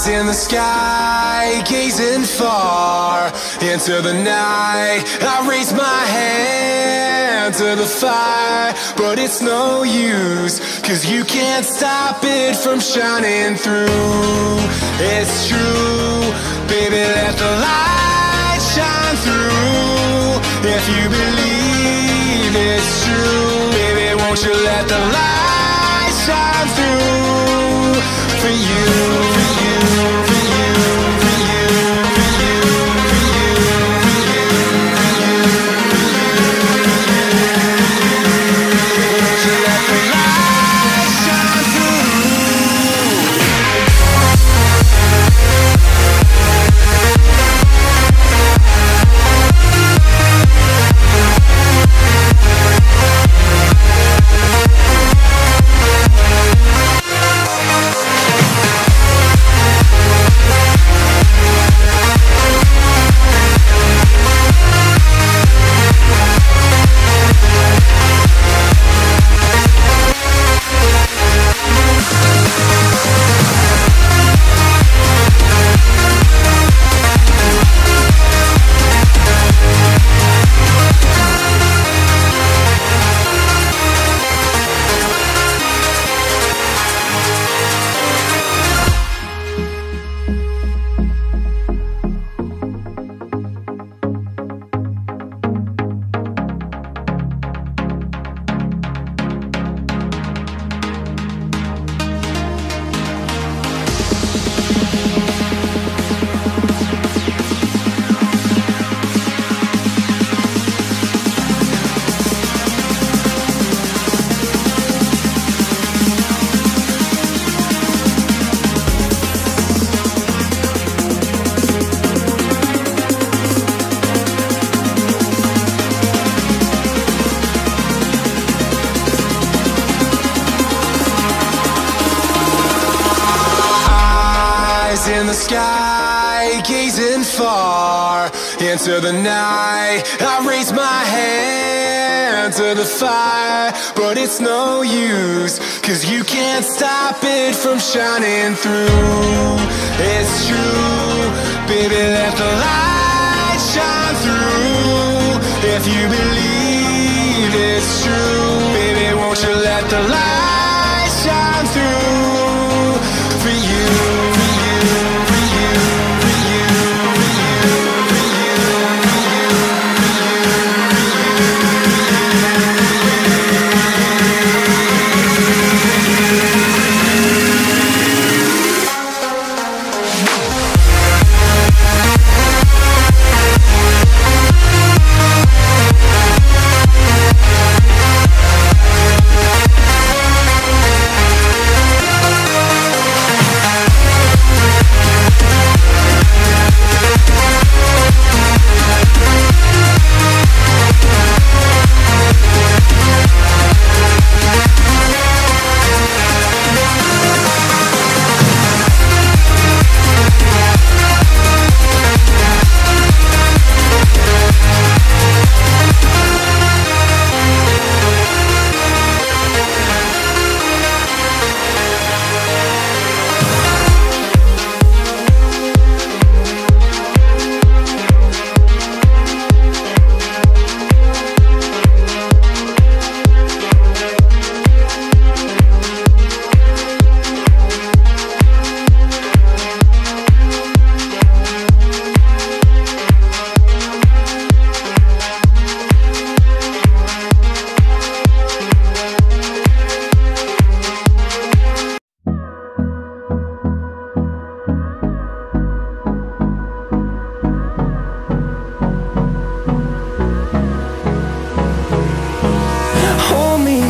in the sky, gazing far into the night. I raise my hand to the fire, but it's no use, 'cause you can't stop it from shining through. It's true, baby, let the light shine through. If you believe it's true, baby, won't you let the light shine through for you, for you, for you, for you, for you, for you, for you, won't you let the light shine through? In the sky, gazing far into the night. I raise my hand to the fire, but it's no use, 'cause you can't stop it from shining through. It's true, baby, let the light shine through. If you believe it's true, baby, won't you let the light shine through for you, for you, for you, for you, for you, for you, for you,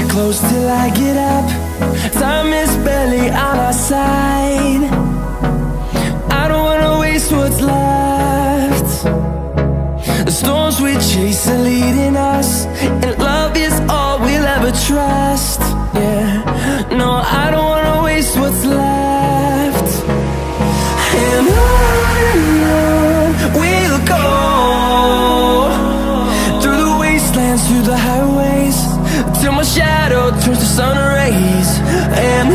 close till I get up. Time is barely on our side. I don't wanna waste what's left. The storms we chase are leading us, and love is all we'll ever trust. Yeah, no, I don't wanna waste what's left. And on we'll go, through the wastelands, through the highways, till my shadow turns to sun rays. And